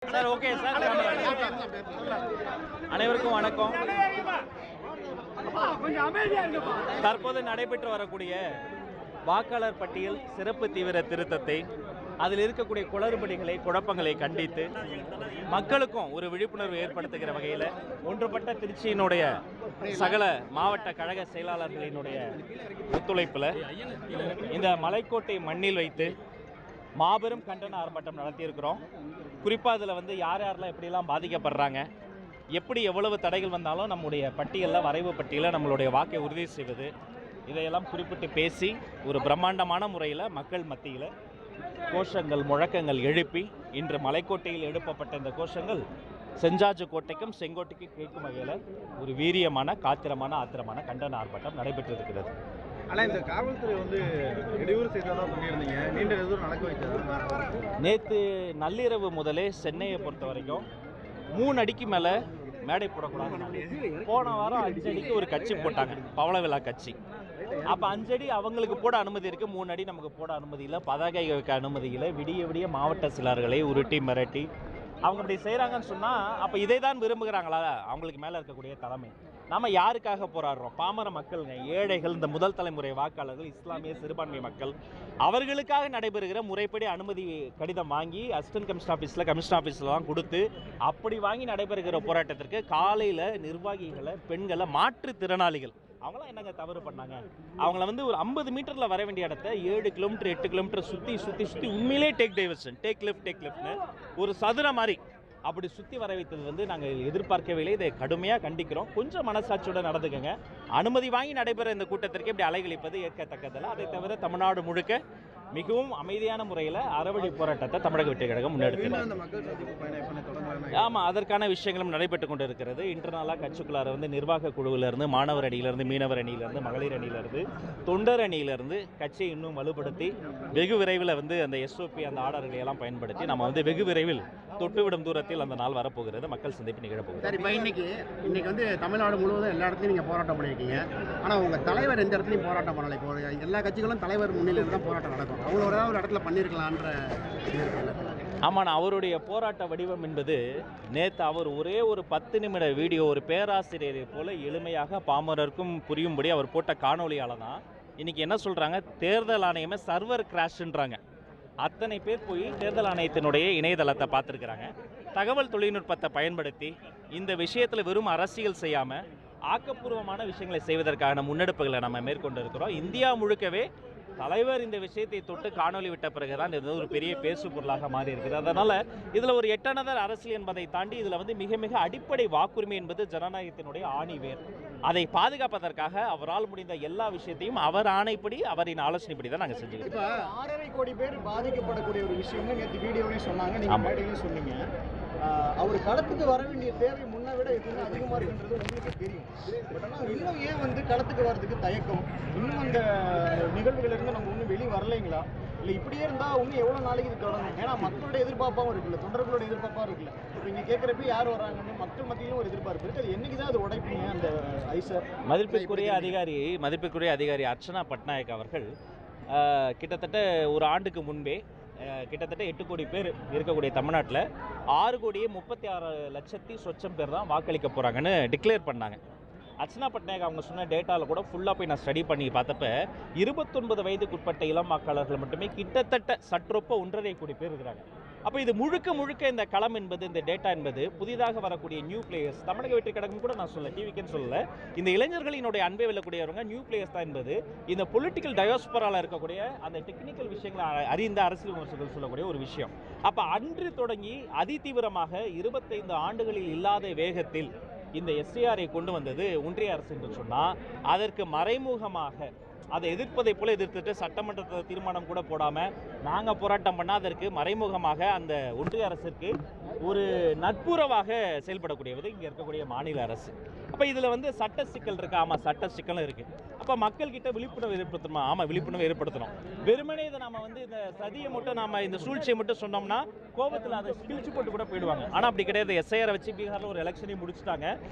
Sir okay sir. அனைவருக்கும் வணக்கம். தற்போது நடைபெற்று வரக்கூடிய வாக்காளர் பட்டியல் சிறப்பு தீவிர திருத்தத்தை, அதில் இருக்கக்கூடிய குளறுபடிகளை, குழப்பங்களை கண்டித்து மக்களுக்கும் ஒரு விழிப்புணர்வு ஏற்படுத்துகிற வகையில் ஒன்றுபட்ட திருச்சியினுடைய சகல மாவட்ட கழக செயலாளர்களினுடைய ஒத்துழைப்பில் இந்த மலைக்கோட்டை மண்ணில் வைத்து மாபெரும் கண்டன ஆர்ப்பாட்டம் நடத்தியிருக்கிறோம். குறிப்பாக அதில் வந்து யார் யாரெல்லாம் எப்படிலாம் பாதிக்கப்படுறாங்க, எப்படி எவ்வளவு தடைகள் வந்தாலும் நம்முடைய பட்டியலில், வரைவு பட்டியலில் நம்மளுடைய வாக்கை உறுதி செய்வது, இதையெல்லாம் குறிப்பிட்டு பேசி ஒரு பிரம்மாண்டமான முறையில் மக்கள் மத்தியில் கோஷங்கள், முழக்கங்கள் எழுப்பி இன்று மலைக்கோட்டையில் எழுப்பப்பட்ட இந்த கோஷங்கள் செஞ்சாஜு கோட்டைக்கும் செங்கோட்டைக்கும் கேட்கும் வகையில் ஒரு வீரியமான, காத்திரமான, ஆத்திரமான கண்டன ஆர்ப்பாட்டம் நடைபெற்றிருக்கிறது. ஆனால் இந்த காவல்துறை வந்து இடையூறு செய்ததாக சொல்லியிருந்தீங்க, நீண்ட எதுவும் நடக்க வைத்ததா? நேற்று நள்ளிரவு முதலே சென்னையை பொறுத்த வரைக்கும் 3 அடிக்கு மேலே மேடை போடக்கூடாது. போன வாரம் 5 அடிக்கு ஒரு கட்சி போட்டாங்க, பவள விழா கட்சி. அப்போ 5 அடி அவங்களுக்கு போட அனுமதி இருக்குது, 3 அடி நமக்கு போட அனுமதி இல்லை, பதாகை வைக்க அனுமதி இல்லை. விடிய விடிய மாவட்ட சிலர்களை உருட்டி மிரட்டி அவங்க அப்படி செய்கிறாங்கன்னு சொன்னால், அப்போ இதை தான் விரும்புகிறாங்களா அவங்களுக்கு மேலே இருக்கக்கூடிய தலைமை? நாம் யாருக்காக போராடுறோம்? பாமர மக்களுங்க, ஏழைகள், இந்த முதல் தலைமுறை வாக்காளர்கள், இஸ்லாமிய சிறுபான்மை மக்கள், அவர்களுக்காக நடைபெறுகிற முறைப்படி அனுமதி கடிதம் வாங்கி அசிஸ்டன்ட் கமிஷன் ஆஃபீஸில் தான் கொடுத்து அப்படி வாங்கி நடைபெறுகிற போராட்டத்திற்கு காலையில் நிர்வாகிகளை, பெண்களை, மாற்றுத்திறனாளிகள் அவங்களாம் என்னங்க தவறு பண்ணாங்க? அவங்கள வந்து ஒரு 50 மீட்டரில் வர வேண்டிய இடத்த 7 கிலோமீட்டர் 8 கிலோமீட்டர் சுற்றி உண்மையிலே டேக் டைவர்ஷன், டேக் லெஃப்ட்னு ஒரு சதுர மாதிரி அப்படி சுற்றி வர வைத்தது வந்து நாங்கள் எதிர்பார்க்கவே இல்லை. இதை கடுமையாக கண்டிக்கிறோம். கொஞ்சம் மனசாட்சியோடு நடந்துக்கங்க. அனுமதி வாங்கி நடைபெற இந்த கூட்டத்திற்கு இப்படி அலைகழிப்பது ஏற்கத்தக்கதில்லை. அதை தவிர தமிழ்நாடு முழுக்க மிகவும் அமைதியான முறையில் அறவழி போராட்டத்தை தமிழக வெற்றி கழகம் முன்னெடுத்து, ஆமாம், அதற்கான விஷயங்களும் நடைபெற்று கொண்டு இருக்கிறது. இன்டர்னலாக கட்சிக்குள்ளார வந்து நிர்வாக குழுவிலிருந்து, மாணவர் அணியிலிருந்து, மீனவர் அணியிலிருந்து, மகளிர் அணியிலிருந்து, தொண்டர் அணியிலிருந்து கட்சியை இன்னும் வலுப்படுத்தி வெகு விரைவில் வந்து அந்த எஸ்ஓபி, அந்த ஆர்டர்களை எல்லாம் பயன்படுத்தி நம்ம வந்து வெகு விரைவில் தொட்டுவிடும் தூரத்தில் அந்த நாள் வரப்போகிறது. மக்கள் சந்திப்பு நிகழப்போகுது. சார், இப்போ இன்னைக்கு வந்து தமிழ்நாடு முழுவதும் எல்லா இடத்துலையும் நீங்கள் போராட்டம் பண்ணியிருக்கீங்க. ஆனால் உங்கள் தலைவர் எந்த இடத்துலையும் போராட்டம் பண்ணலை. இப்போ எல்லா கட்சிகளும் தலைவர் முன்னிலையில் தான் போராட்டம் நடக்கும். அவங்க ஒரு இடத்துல பண்ணியிருக்கலான்ற. ஆமாம், அவருடைய போராட்ட வடிவம் என்பது நேற்று அவர் ஒரே ஒரு 10 நிமிட வீடியோ, ஒரு பேராசிரியரை போல எளிமையாக பாமரருக்கும் புரியும்படி அவர் போட்ட காணொலியால் தான் இன்றைக்கி என்ன சொல்கிறாங்க, தேர்தல் ஆணையமே சர்வர் கிராஷ்ன்றாங்க. அத்தனை பேர் போய் தேர்தல் ஆணையத்தினுடைய இணையதளத்தை பார்த்துருக்குறாங்க. தகவல் தொழில்நுட்பத்தை பயன்படுத்தி இந்த விஷயத்தில் வெறும் அரசியல் செய்யாமல் ஆக்கப்பூர்வமான விஷயங்களை செய்வதற்கான முன்னெடுப்புகளை நம்ம மேற்கொண்டு இருக்கிறோம். இந்தியா முழுக்கவே தலைவர் இந்த விஷயத்தை தொட்டு காணொலி விட்ட பிறகுதான் இது ஒரு பெரிய பேசு பொருளாக மாறி இருக்குது. அதனால் இதில் ஒரு எட்டனதர் அரசியல் என்பதை தாண்டி இதில் வந்து மிக மிக அடிப்படை வாக்குரிமை என்பது ஜனநாயகத்தினுடைய ஆணிவேர். அதை பாதுகாப்பதற்காக அவரால் முடிந்த எல்லா விஷயத்தையும் அவர் ஆணைப்படி, அவரின் ஆலோசனைப்படி தான் நாங்கள் செஞ்சுக்கிறோம். இப்போ 6.5 கோடி பேர் பாதிக்கப்படக்கூடிய ஒரு விஷயம்னு நேற்று வீடியோவே சொன்னாங்க, நீங்கள் மேடையிலையும் சொன்னீங்க. அவர் களத்துக்கு வர வேண்டிய தேவை முன்ன விட எதுவுமே அதிகமாக இருக்குன்றது உங்களுக்கு தெரியும். பட் ஆனால் இன்னும் ஏன் வந்து களத்துக்கு வர்றதுக்கு தயக்கம்? இன்னும் அந்த நிகழ்வுகளிலிருந்து நம்ம இன்னும் வெளியே வரலைங்களா? இல்லை இப்படியே இருந்தால் இன்னும் எவ்வளோ நாளைக்கு இது தொடரும்? ஏன்னா மக்களோட எதிர்பார்ப்பாகவும் இருக்குல்ல, தொண்டர்களோட எதிர்பார்ப்பாக இருக்குல்ல. இப்போ இங்கே கேட்குறப்ப யார் வராங்கன்னு மக்கள் மத்தியிலும் ஒரு எதிர்பார்ப்பு இருக்குது. அது என்றைக்கு தான் அது உடைப்பீங்க அந்த ஐசர்? மதிப்பிற்குரிய அதிகாரி அர்ச்சனா பட்நாயக் அவர்கள் கிட்டத்தட்ட ஒரு ஆண்டுக்கு முன்பே கிட்டத்தட்ட 8 கோடி பேர் இருக்கக்கூடிய தமிழ்நாட்டில் 6,36,00,000 சொச்சம் பேர் தான் வாக்களிக்க போகிறாங்கன்னு டிக்ளேர் பண்ணாங்க. அர்ச்சனா பட்நாயக் அவங்க சொன்ன டேட்டாவில் கூட ஃபுல்லாக போய் நான் ஸ்டடி பண்ணி பார்த்தப்ப 29 வயதுக்குட்பட்ட இளம் வாக்காளர்கள் மட்டுமே கிட்டத்தட்ட சற்றொப்ப 1.5 கோடி பேர் இருக்கிறாங்க. அப்போ இது முழுக்க இந்த களம் என்பது, இந்த டேட்டா என்பது புதிதாக வரக்கூடிய நியூ பிளேயர்ஸ், தமிழக வெற்றி கழகம் கூட நான் சொல்ல, டிவிக்குன்னு சொல்லலை, இந்த இளைஞர்களினுடைய அன்பை வெல்லக்கூடியவங்க நியூ பிளேயர்ஸ் தான் என்பது இந்த பொலிட்டிக்கல் டயோஸ்பரால் இருக்கக்கூடிய அந்த டெக்னிக்கல் விஷயங்களை அறிந்த அரசியல் விமர்சகர்கள் சொல்லக்கூடிய ஒரு விஷயம். அப்போ அன்று தொடங்கி அதிதீவிரமாக 25 ஆண்டுகளில் இல்லாத வேகத்தில் இந்த எஸ்ஐஆரை கொண்டு வந்தது ஒன்றிய அரசு என்று சொன்னால், அதற்கு மறைமுகமாக அதை எதிர்ப்பதை போல எதிர்த்துட்டு சட்டமன்றத்தில் தீர்மானம் கூட போடாமல் நாங்கள் போராட்டம் பண்ணால் அதற்கு மறைமுகமாக அந்த ஒன்றிய அரசிற்கு ஒரு நட்புறவாக செயல்படக்கூடியது இங்கே இருக்கக்கூடிய மாநில அரசு. அப்போ இதில் வந்து சட்ட சிக்கல் இருக்குது. ஆமாம், சட்ட சிக்கலும் இருக்குது. அப்போ மக்கள்கிட்ட விழிப்புணர்வு ஏற்படுத்தணுமா? ஆமாம், விழிப்புணர்வு ஏற்படுத்தணும். வெறுமனே இதை நம்ம வந்து இந்த சதியை மட்டும், நம்ம இந்த சூழ்ச்சியை மட்டும் சொன்னோம்னா கோபத்தில் அதை கிழிச்சு போட்டு கூட போயிடுவாங்க. ஆனால் அப்படி கிடையாது. எஸ்ஐஆரை வச்சு பீகாரில் ஒரு எலெக்ஷனையும் முடிச்சுட்டாங்க.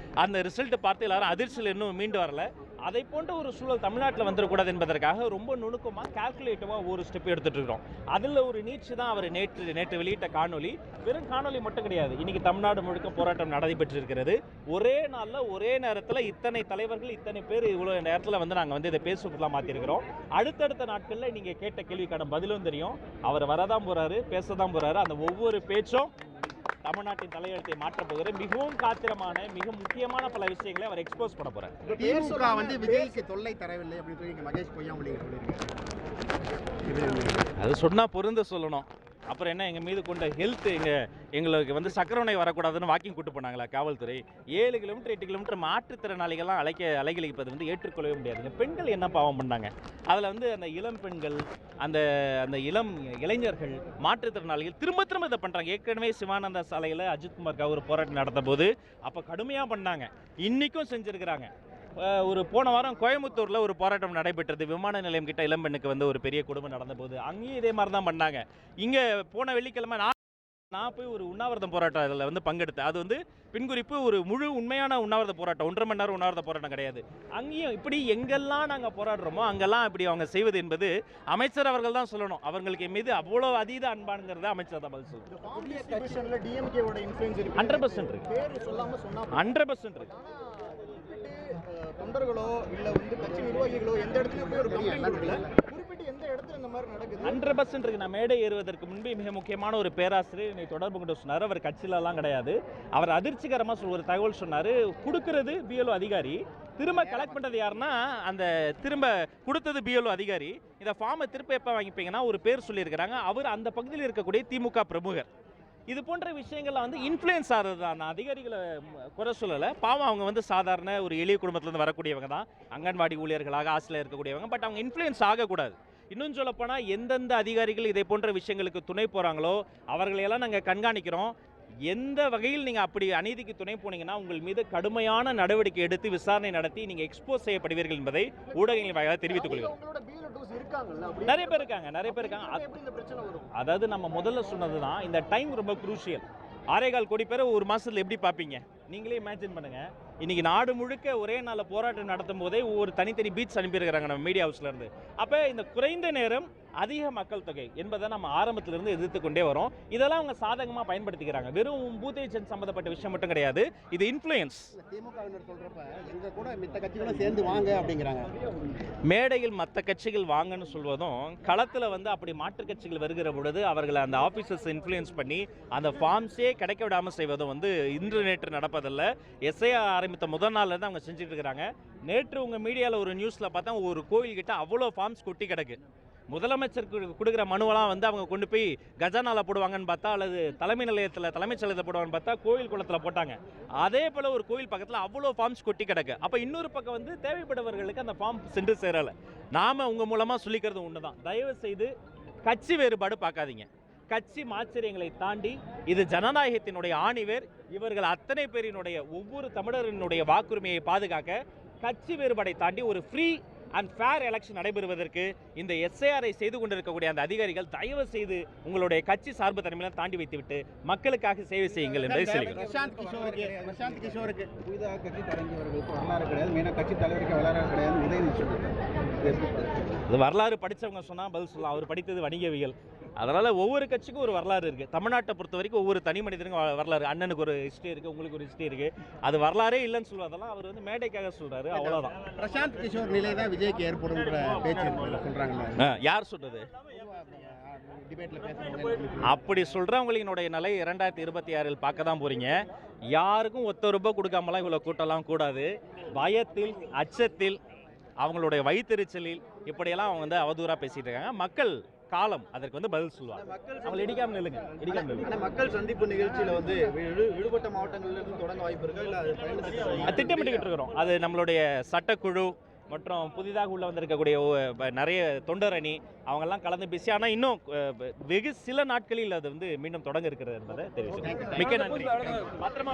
அந்த ரிசல்ட்டை பார்த்து எல்லாரும் அதிர்ச்சியில் இன்னும் மீண்டு வரல. அதை போன்ற ஒரு சூழல் தமிழ்நாட்டில் வந்துடக்கூடாது என்பதற்காக ரொம்ப நுணுக்கமாக கால்குலேட்டிவாக ஒரு ஸ்டெப் எடுத்துகிட்டு இருக்கிறோம். அதில் ஒரு நீட்சி தான் அவர் நேற்று வெளியிட்ட காணொலி. வெறும் காணொலி மட்டும் கிடையாது, இன்றைக்கி தமிழ்நாடு முழுக்க போராட்டம் நடைபெற்றிருக்கிறது. ஒரே நாளில் ஒரே நேரத்தில் இத்தனை தலைவர்கள் இத்தனை பேர் இவ்வளோ நேரத்தில் வந்து நாங்கள் வந்து இதை பேசுவதெல்லாம் மாற்றிருக்கிறோம். அடுத்தடுத்த நாட்களில் நீங்கள் கேட்ட கேள்விக்கான பதிலும் தெரியும். அவர் வரதான் போகிறாரு, பேச தான் போகிறாரு. அந்த ஒவ்வொரு பேச்சும் தமிழ்நாட்டின் தலையெழுத்தை மாற்றப் போகிற மிகவும் காத்திரமான மிக முக்கியமான பல விஷயங்களை அவர் எக்ஸ்போஸ் பண்ண போறார். திமுக வந்து விஜய்க்கு தொல்லை தரவில்லை அப்படின்னு சொல்லி மகேஷ் பொய்யாமொழி சொல்லியிருக்காரு. அது சொன்னா பொருந்த சொல்லணும். அப்புறம் என்ன எங்கள் மீது கொண்ட எங்களுக்கு வந்து சக்கரவணை வரக்கூடாதுன்னு வாக்கிங் கூட்டு போனாங்களா காவல்துறை? 7 கிலோமீட்டர் 8 கிலோமீட்டர் மாற்றுத்திறனாளிகள்லாம் அலைகழிப்பது வந்து ஏற்றுக்கொள்ளவே முடியாதுங்க. பெண்கள் என்ன பாவம் பண்ணாங்க? அதில் வந்து அந்த இளம் பெண்கள், அந்த இளம் இளைஞர்கள், மாற்றுத்திறனாளிகள் திரும்ப இதை பண்ணுறாங்க. ஏற்கனவே சிவானந்தா சாலையில் அஜித்குமார் ஒரு போராட்டம் நடத்த போது அப்போ கடுமையாக பண்ணாங்க, இன்றைக்கும் செஞ்சுருக்கிறாங்க. ஒரு போன வாரம் கோயம்புத்தூரில் ஒரு போராட்டம் நடைபெற்றது. விமான நிலையம் கிட்ட இளம்பெண்ணுக்கு வந்து ஒரு பெரிய கொடுமை நடந்த போது அங்கேயும் இதே மாதிரி தான் பண்ணாங்க. இங்கே போன வெள்ளிக்கிழமை நான் போய் ஒரு உண்ணாவிரதம் போராட்டம் அதில் வந்து பங்கெடுத்தேன். அது வந்து பின்குறிப்பு ஒரு முழு உண்மையான உண்ணாவிரத போராட்டம், 1.5 மணி நேரம் உண்ணாவிரத போராட்டம் கிடையாது. அங்கேயும் இப்படி எங்கெல்லாம் நாங்கள் போராடுறோமோ அங்கெல்லாம் இப்படி அவங்க செய்வது என்பது அமைச்சர் அவர்கள் தான் சொல்லணும். அவங்களுக்கு மீது அவ்வளோ அதீத அன்பானுங்கிறத அமைச்சர் தான் பதில் சொல்லணும். 100% இருக்கு, 100% இருக்கு. தொண்டர்களோ இல்ல வந்து கட்சி நிர்வாகிகளோ எந்த இடத்துலயும் போய் ஒரு கம்ப்ளைண்ட் கொடுக்கல. குறிப்பிட்டு எந்த இடத்துல இந்த மாதிரி நடக்குது? 100% இருக்கு. நான் மேடை ஏறுவதற்கு முன்பே மிக முக்கியமான ஒரு பேராசிரியர் என்னை தொடர்பு கொண்டு சொன்னார். அவர் கட்சியிலலாம் கிடையாது. அவர் அதிர்ச்சிகரமாக ஒரு தகவல் சொன்னார். கொடுக்கறது பிஎல்ஓ அதிகாரி, திரும்ப கலெக்ட் பண்ணுறது யாருன்னா அந்த திரும்ப கொடுத்தது பிஎல்ஓ அதிகாரி. இந்த ஃபார்மை திரும்ப எப்போ வாங்கிப்பீங்கன்னா ஒரு பேர் சொல்லியிருக்கிறாங்க. அவர் அந்த பகுதியில் இருக்கக்கூடிய திமுக பிரமுகர். இது போன்ற விஷயங்கள்லாம் வந்து இன்ஃப்ளூயன்ஸ் ஆகிறது தான். நான் அதிகாரிகளை குறை சொல்லலை, பாவம் அவங்க வந்து சாதாரண ஒரு எளிய குடும்பத்திலேருந்து வரக்கூடியவங்க தான், அங்கன்வாடி ஊழியர்களாக ஆசிரியர் இருக்கக்கூடியவங்க. பட் அவங்க இன்ஃப்ளூயன்ஸ் ஆகக்கூடாது. இன்னும் சொல்லப்போனால் எந்தெந்த அதிகாரிகள் இதை போன்ற விஷயங்களுக்கு துணை போகிறாங்களோ அவர்களையெல்லாம் நாங்கள் கண்காணிக்கிறோம். எந்த வகையில் நீங்கள் அப்படி அநீதிக்கு துணை போனீங்கன்னா உங்கள் மீது கடுமையான நடவடிக்கை எடுத்து விசாரணை நடத்தி நீங்கள் எக்ஸ்போஸ் செய்யப்படுவீர்கள் என்பதை ஊடகங்களின் வாயிலாக தெரிவித்துக் கொள்கிறோம். நிறைய பேர் இருக்காங்க. அதாவது நம்ம முதல்ல சொன்னது தான், இந்த டைம் ரொம்ப குரூஷியல். 6.25 கோடி பேரை ஒரு மாதத்தில் எப்படி பார்ப்பீங்க? நீங்களே இமேஜின் பண்ணுங்கள். இன்றைக்கி நாடு முழுக்க ஒரே நாளில் போராட்டம் நடத்தும் போதே ஒவ்வொரு தனித்தனி பீச் அனுப்பியிருக்கிறாங்க நம்ம மீடியா ஹவுஸ்லேருந்து. அப்போ இந்த குறைந்த நேரம் அதிக மக்கள் தொகை என்பதை நம்ம ஆரம்பத்திலிருந்து எதிர்த்து கொண்டே வரோம். இதெல்லாம் அவங்க சாதகமாக பயன்படுத்திக்கிறாங்க. வெறும் பூத் ஏஜென்ட் சம்மந்தப்பட்ட விஷயம் மட்டும் கிடையாது, இது இன்ஃப்ளூயன்ஸ். திமுகவினர் சொல்கிறப்ப எங்கள் கூட மித்த கட்சிகளும் சேர்ந்து வாங்க அப்படிங்கிறாங்க. மேடையில் மற்ற கட்சிகள் வாங்கன்னு சொல்வதும், களத்தில் வந்து அப்படி மாற்றுக் கட்சிகள் வருகிற பொழுது அவர்களை அந்த ஆஃபீஸர்ஸ் இன்ஃப்ளூயன்ஸ் பண்ணி அந்த ஃபார்ம்ஸே கிடைக்க விடாமல் செய்வதும் வந்து இன்று நேற்று நடப்பதில்லை. எஸ்ஐஆர் ஆரம்பித்த முதல் நாள்லேருந்து அவங்க செஞ்சுட்டு இருக்கிறாங்க. நேற்று உங்கள் மீடியாவில் ஒரு நியூஸில் பார்த்தா ஒரு கோயில்கிட்ட அவ்வளோ ஃபார்ம்ஸ் கொட்டி கிடக்கு. முதலமைச்சருக்கு கொடுக்குற மனுவெல்லாம் வந்து அவங்க கொண்டு போய் கஜானாவில் போடுவாங்கன்னு பார்த்தா, அல்லது தலைமைச் செயலகத்தில் போடுவாங்கன்னு பார்த்தா கோயில் குளத்தில் போட்டாங்க. அதே போல் ஒரு கோயில் பக்கத்தில் அவ்வளோ ஃபார்ம்ஸ் கொட்டி கிடக்கு. அப்போ இன்னொரு பக்கம் வந்து தேவைப்படுபவர்களுக்கு அந்த ஃபார்ம் சென்று சேரலை. நாம் உங்கள் மூலமாக சொல்லிக்கிறது ஒன்று தான், தயவு செய்து கட்சி வேறுபாடு பார்க்காதீங்க. கட்சி மாச்சரியங்களை தாண்டி இது ஜனநாயகத்தினுடைய ஆணிவேர். இவர்கள் அத்தனை பேரினுடைய ஒவ்வொரு தமிழரினுடைய வாக்குரிமையை பாதுகாக்க கட்சி வேறுபாடை தாண்டி ஒரு ஃப்ரீ அண்ட் ஃபேர் எலெக்ஷன் நடைபெறுவதற்கு இந்த எஸ்ஐஆரை செய்து கொண்டிருக்கக்கூடிய அந்த அதிகாரிகள் தயவு செய்து உங்களுடைய கட்சி சார்பு தன்மையெல்லாம் தாண்டி வைத்துவிட்டு மக்களுக்காக சேவை செய்யுங்கள் என்பதை சொல்லுங்கள். பிரசாந்த் கிஷோருக்கு புதிதாக கட்சி தொடங்கியவர்களுக்கு வரலாறு கிடையாது, மெயினாக கட்சி தலைவருக்கு வரலாறு கிடையாது. அது வரலாறு படித்தவங்க சொன்னால் பதில் சொல்லலாம். அவர் படித்தது வணிகவியல். அதனால் ஒவ்வொரு கட்சிக்கும் ஒரு வரலாறு இருக்குது. தமிழ்நாட்டை பொறுத்த வரைக்கும் ஒவ்வொரு தனி மனிதனுக்கும் வரலாறு. அண்ணனுக்கு ஒரு ஹிஸ்ட்ரி இருக்குது, உங்களுக்கு ஒரு ஹிஸ்ட்ரி இருக்குது. அது வரலாறே இல்லைன்னு சொல்லுவதெல்லாம் அவர் வந்து மேடைக்காக சொல்கிறாரு, அவ்வளோதான். பிரசாந்த் கிஷோர் நிலை தான் விஜய்க்கு ஏற்படும்ன்ற பேச்சு சொல்கிறாங்க. யார் சொன்னது? அப்படி சொல்கிறவங்களினுடைய நிலை 2026 பார்க்க தான் போகிறீங்க. யாருக்கும் ₹1 கொடுக்காமலாம் இவ்வளோ கூட்டலாம் கூடாது. பயத்தில், அச்சத்தில், அவங்களுடைய வயிற்றுச்சலில் இப்படியெல்லாம் அவங்க வந்து அவதூறாக பேசிகிட்டு இருக்காங்க. மக்கள் காலம் அதற்கு வந்து பதில் சொல்லுவாங்க. அவங்க இடிக்காமல் நில்லுங்க. மக்கள் சந்திப்பு நிகழ்ச்சியில் வந்து விடுபட்ட மாவட்டங்களிலிருந்து தொடங்க வாய்ப்பு இருக்கா? இல்லை அது திட்டமிட்டுக்கிட்டு இருக்கிறோம். அது நம்மளுடைய சட்டக்குழு மற்றும் புதிதாக உள்ள வந்திருக்கக்கூடிய நிறைய தொண்டர் அணி அவங்கெல்லாம் கலந்து பேசி, ஆனால் இன்னும் வெகு சில நாட்களில் அது வந்து மீண்டும் தொடங்க இருக்கிறது என்பதை தெரிவிச்சு மிக்க நன்றி. பத்திரமா